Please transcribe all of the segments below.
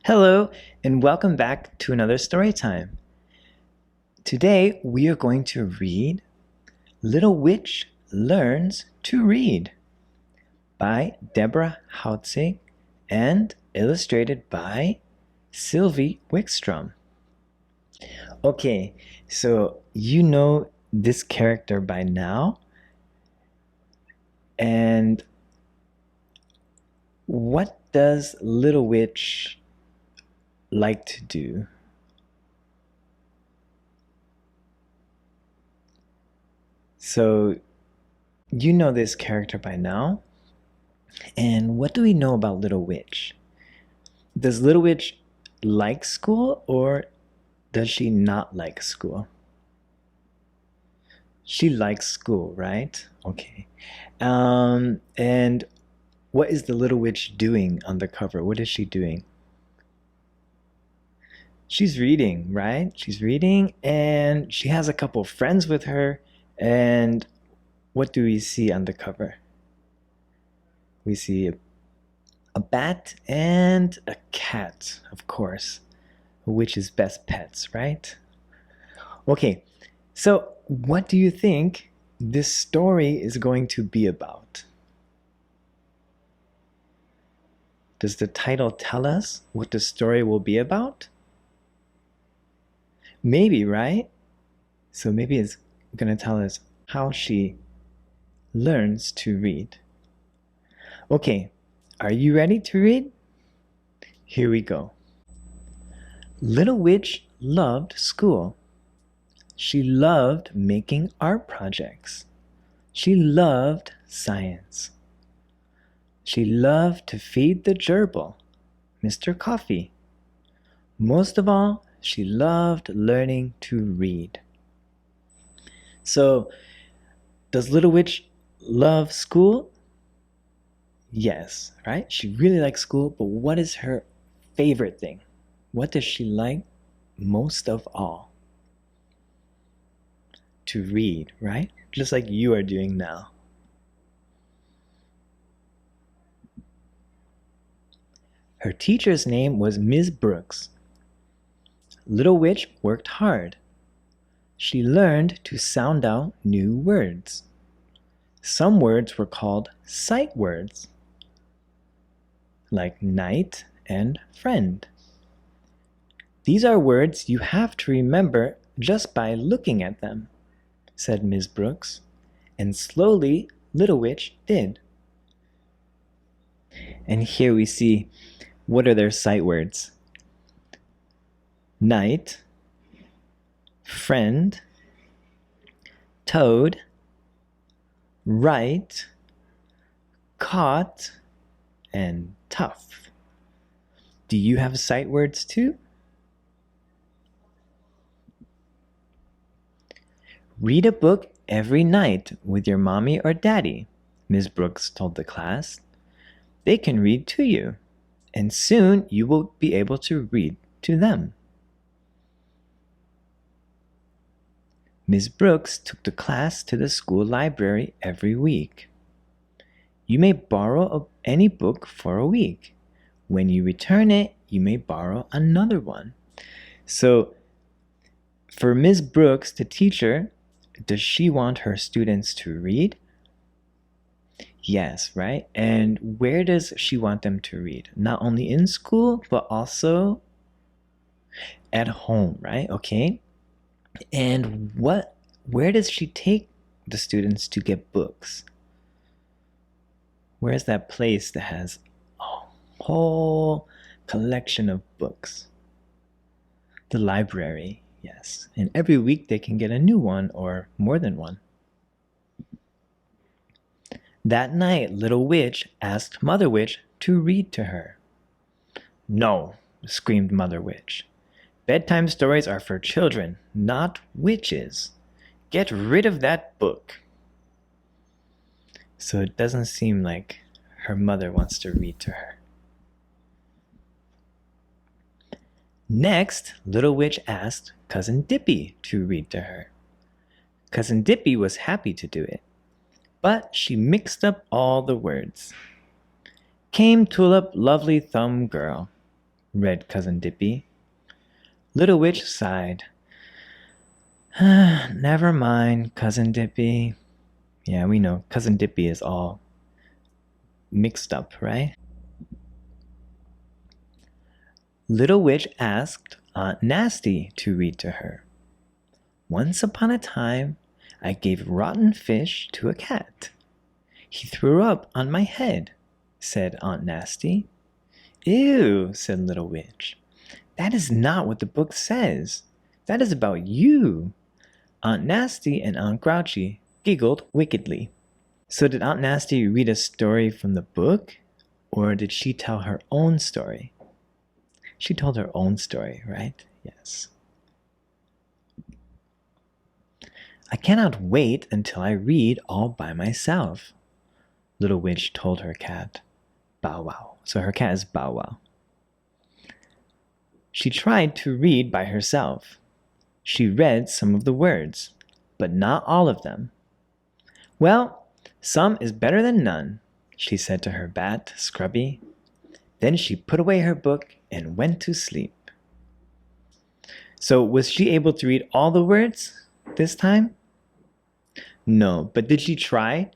Hello, and welcome back to another story time. Today we are going to read Little Witch Learns to Read by Deborah Hautzig and illustrated by Sylvie Wickstrom. Okay, so you know this character by now, and what does Little Witch like to do? So you know this character by now. And what do we know about Little Witch? Does Little Witch like school or does she not like school? She likes school, right? Okay. And what is the Little Witch doing on the cover? What is she doing? She's reading, right? She's reading and she has a couple friends with her. And what do we see on the cover? We see a bat and a cat, of course, which is best pets, right? Okay, so what do you think this story is going to be about? Does the title tell us what the story will be about? Maybe, right? So maybe it's going to tell us how she learns to read. Okay, are you ready to read? Here we go. Little Witch loved school. She loved making art projects. She loved science. She loved to feed the gerbil, Mr. Coffee. Most of all, she loved learning to read. So, does Little Witch love school? Yes, right? She really likes school, but what is her favorite thing? What does she like most of all? To read, right? Just like you are doing now. Her teacher's name was Ms. Brooks. Little Witch worked hard. She learned to sound out new words. Some words were called sight words, like night and friend. These are words you have to remember just by looking at them, said Ms. Brooks, and slowly Little Witch did. And here we see, what are their sight words? Night, friend, toad, right, caught, and tough. Do you have sight words too? Read a book every night with your mommy or daddy, Ms. Brooks told the class. They can read to you, and soon you will be able to read to them. Ms. Brooks took the class to the school library every week. You may borrow any book for a week. When you return it, you may borrow another one. So, for Ms. Brooks, the teacher, does she want her students to read? Yes, right? And where does she want them to read? Not only in school, but also at home, right? Okay. And where does she take the students to get books? Where's that place that has a whole collection of books? The library, yes. And every week they can get a new one or more than one. That night, Little Witch asked Mother Witch to read to her. No, screamed Mother Witch. Bedtime stories are for children, not witches. Get rid of that book. So it doesn't seem like her mother wants to read to her. Next, Little Witch asked Cousin Dippy to read to her. Cousin Dippy was happy to do it, but she mixed up all the words. Came Tulip, lovely thumb girl. read Cousin Dippy. Little Witch sighed. Never mind, Cousin Dippy. Yeah, we know Cousin Dippy is all mixed up, right? Little Witch asked Aunt Nasty to read to her. Once upon a time, I gave rotten fish to a cat. He threw up on my head, said Aunt Nasty. Ew, said Little Witch. That is not what the book says. That is about you. Aunt Nasty and Aunt Grouchy giggled wickedly. So did Aunt Nasty read a story from the book, or did she tell her own story? She told her own story, right? Yes. I cannot wait until I read all by myself, Little Witch told her cat, Bow Wow. So her cat is Bow Wow. She tried to read by herself. She read some of the words, but not all of them. Well, some is better than none, she said to her bat, Scrubby. Then she put away her book and went to sleep. So was she able to read all the words this time? No, but did she try?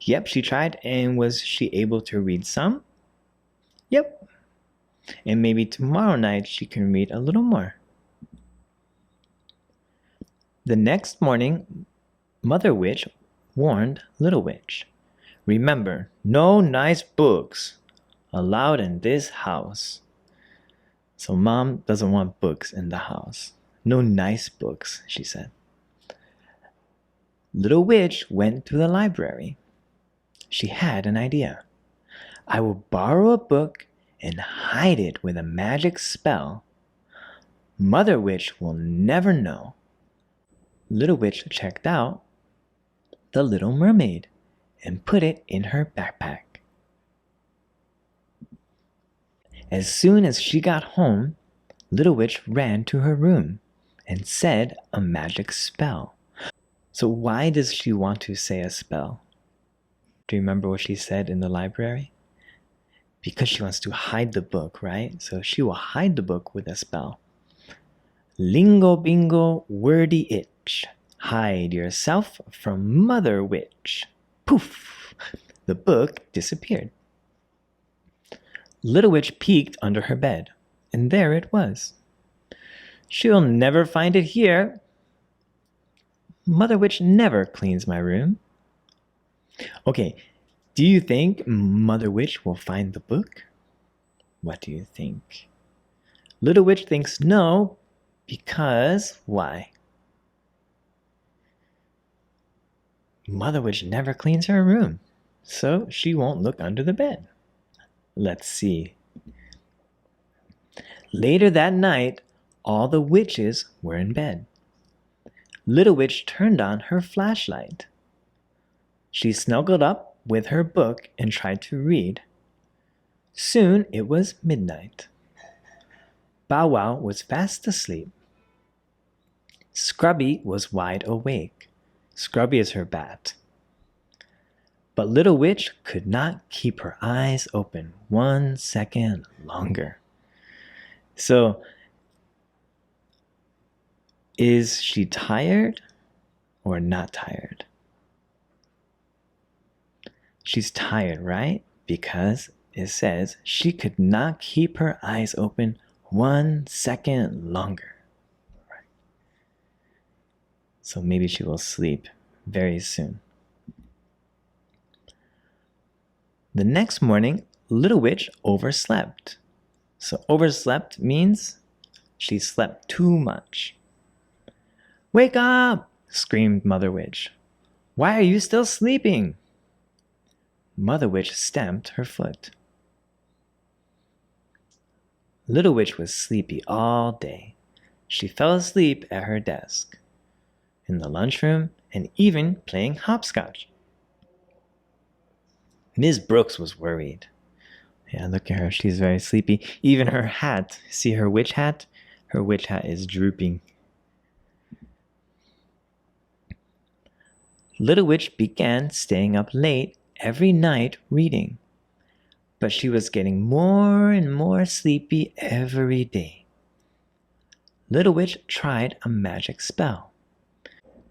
Yep, she tried. And was she able to read some? Yep. And maybe tomorrow night she can read a little more. The next morning, Mother Witch warned Little Witch. Remember, no nice books allowed in this house. So Mom doesn't want books in the house. No nice books, she said. Little Witch went to the library. She had an idea. I will borrow a book and hide it with a magic spell. Mother Witch will never know. Little Witch checked out The Little Mermaid and put it in her backpack. As soon as she got home, Little Witch ran to her room and said a magic spell. So why does she want to say a spell? Do you remember what she said in the library? Because she wants to hide the book, right? So she will hide the book with a spell. Lingo bingo wordy itch. Hide yourself from Mother Witch. Poof! The book disappeared. Little Witch peeked under her bed, and there it was. She'll never find it here. Mother Witch never cleans my room. Okay, do you think Mother Witch will find the book? What do you think? Little Witch thinks no, because why? Mother Witch never cleans her room, so she won't look under the bed. Let's see. Later that night, all the witches were in bed. Little Witch turned on her flashlight. She snuggled up with her book and tried to read. Soon it was midnight. Bow Wow was fast asleep. Scrubby was wide awake. Scrubby is her bat. But Little Witch could not keep her eyes open 1 second longer. So, is she tired or not tired? She's tired, right? Because it says she could not keep her eyes open 1 second longer. Right. So maybe she will sleep very soon. The next morning, Little Witch overslept. So overslept means she slept too much. Wake up! Screamed Mother Witch. Why are you still sleeping? Mother Witch stamped her foot. Little Witch was sleepy all day. She fell asleep at her desk, in the lunchroom, and even playing hopscotch. Ms. Brooks was worried. Yeah, look at her. She's very sleepy. Even her hat. See her witch hat? Her witch hat is drooping. Little Witch began staying up late every night reading. but she was getting more and more sleepy every day. Little Witch tried a magic spell.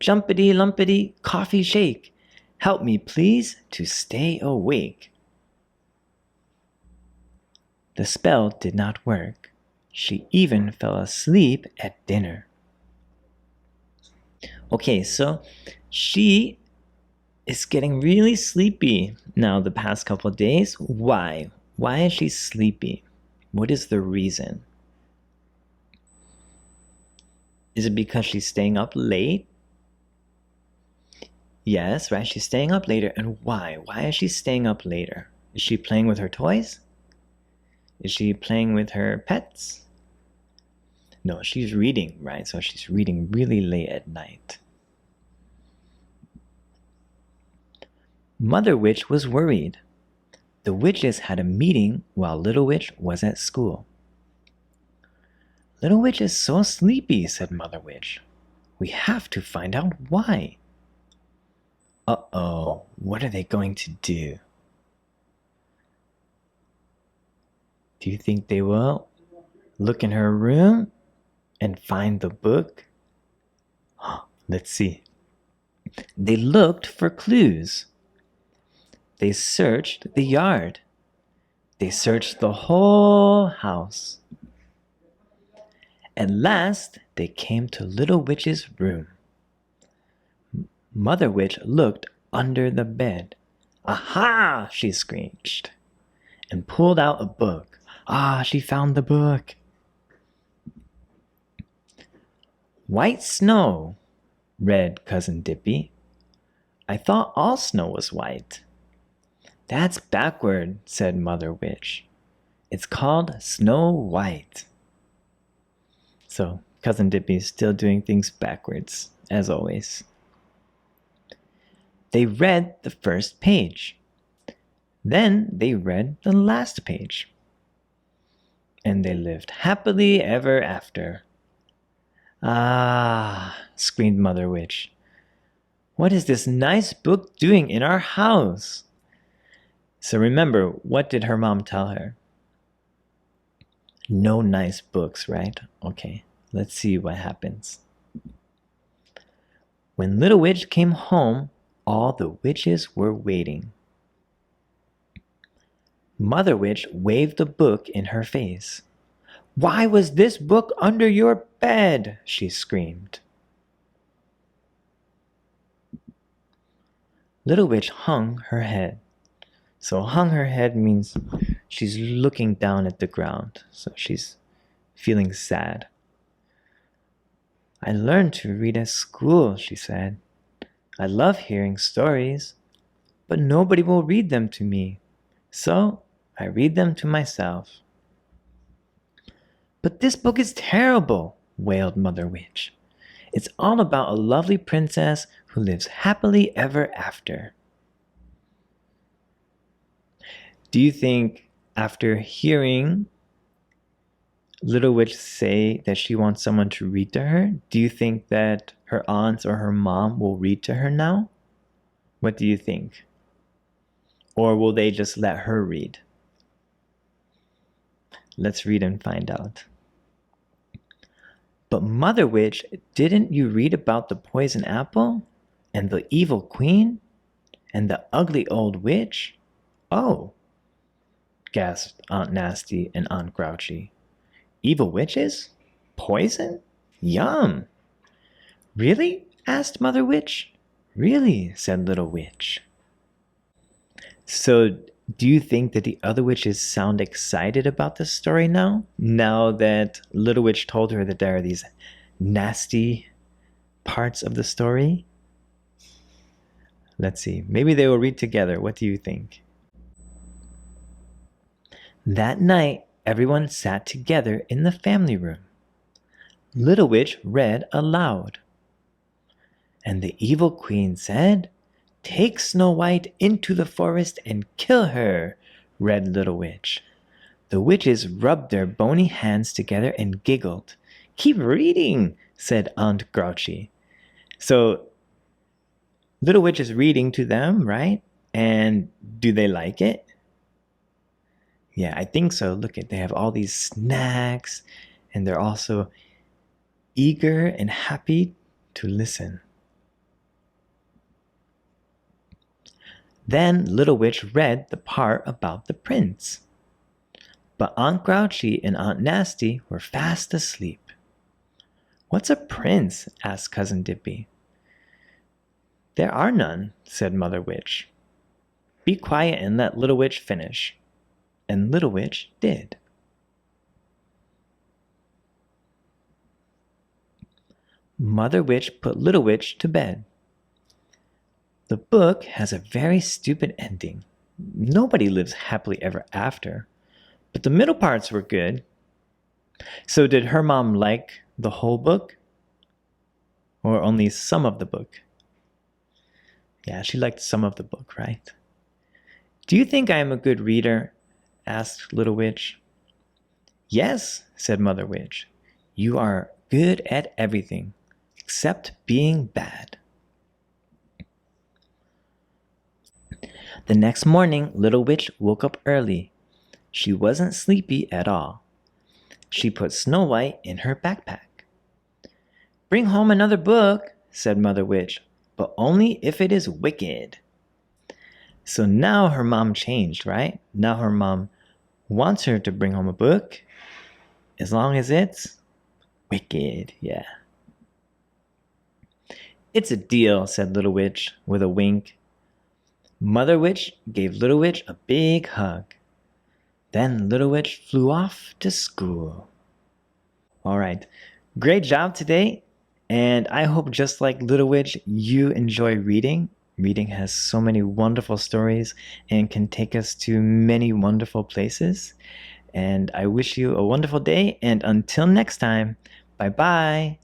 Jumpity lumpity coffee shake, help me please to stay awake. The spell did not work. She even fell asleep at dinner. Okay, so she is getting really sleepy now the past couple of days. Why? Why is she sleepy? What is the reason? Is it because she's staying up late? Yes, right? She's staying up later. And why? Why is she staying up later? Is she playing with her toys? Is she playing with her pets? No, she's reading, right? So she's reading really late at night. Mother Witch was worried. The witches had a meeting while Little Witch was at school. Little Witch is so sleepy, said Mother Witch. We have to find out why. Uh-oh, what are they going to do? Do you think they will look in her room and find the book? Let's see. They looked for clues. They searched the yard. They searched the whole house. At last, they came to Little Witch's room. Mother Witch looked under the bed. Aha! She screeched and pulled out a book. Ah, she found the book. White snow, read Cousin Dippy. I thought all snow was white. That's backward, said Mother Witch. It's called Snow White. So, Cousin Dippy's still doing things backwards, as always. They read the first page. Then they read the last page. And they lived happily ever after. Ah, screamed Mother Witch. What is this nice book doing in our house? So remember, what did her mom tell her? No nice books, right? Okay, let's see what happens. When Little Witch came home, all the witches were waiting. Mother Witch waved the book in her face. Why was this book under your bed? She screamed. Little Witch hung her head. So hung her head means she's looking down at the ground. So she's feeling sad. I learned to read at school, she said. I love hearing stories, but nobody will read them to me. So I read them to myself. But this book is terrible, wailed Mother Witch. It's all about a lovely princess who lives happily ever after. Do you think after hearing Little Witch say that she wants someone to read to her, do you think that her aunts or her mom will read to her now? What do you think? Or will they just let her read? Let's read and find out. But Mother Witch, didn't you read about the poison apple? And the evil queen? And the ugly old witch? Oh, gasped Aunt Nasty and Aunt Grouchy. Evil witches? Poison? Yum! Really? Asked Mother Witch. Really, said Little Witch. So, do you think that the other witches sound excited about this story now? Now that Little Witch told her that there are these nasty parts of the story? Let's see. Maybe they will read together. What do you think? That night, everyone sat together in the family room. Little Witch read aloud. And the evil queen said, Take Snow White into the forest and kill her, read Little Witch. The witches rubbed their bony hands together and giggled. Keep reading, said Aunt Grouchy. So, Little Witch is reading to them, right? And do they like it? Yeah, I think so. Look at, they have all these snacks, and they're also eager and happy to listen. Then Little Witch read the part about the prince. But Aunt Grouchy and Aunt Nasty were fast asleep. "What's a prince?" asked Cousin Dippy. "There are none," said Mother Witch. "Be quiet and let Little Witch finish." And Little Witch did. Mother Witch put Little Witch to bed. The book has a very stupid ending. Nobody lives happily ever after, but the middle parts were good. So did her mom like the whole book? Or only some of the book? Yeah, she liked some of the book, right? "Do you think I am a good reader?" asked Little Witch. "Yes," said Mother Witch. "You are good at everything, except being bad." The next morning, Little Witch woke up early. She wasn't sleepy at all. She put Snow White in her backpack. "Bring home another book," said Mother Witch, "but only if it is wicked." So now her mom changed, right? Now her mom wants her to bring home a book as long as it's wicked, yeah. "It's a deal," said Little Witch with a wink. Mother Witch gave Little Witch a big hug. Then Little Witch flew off to school. All right, great job today. And I hope, just like Little Witch, you enjoy reading. Reading has so many wonderful stories and can take us to many wonderful places. And I wish you a wonderful day. And until next time, bye-bye.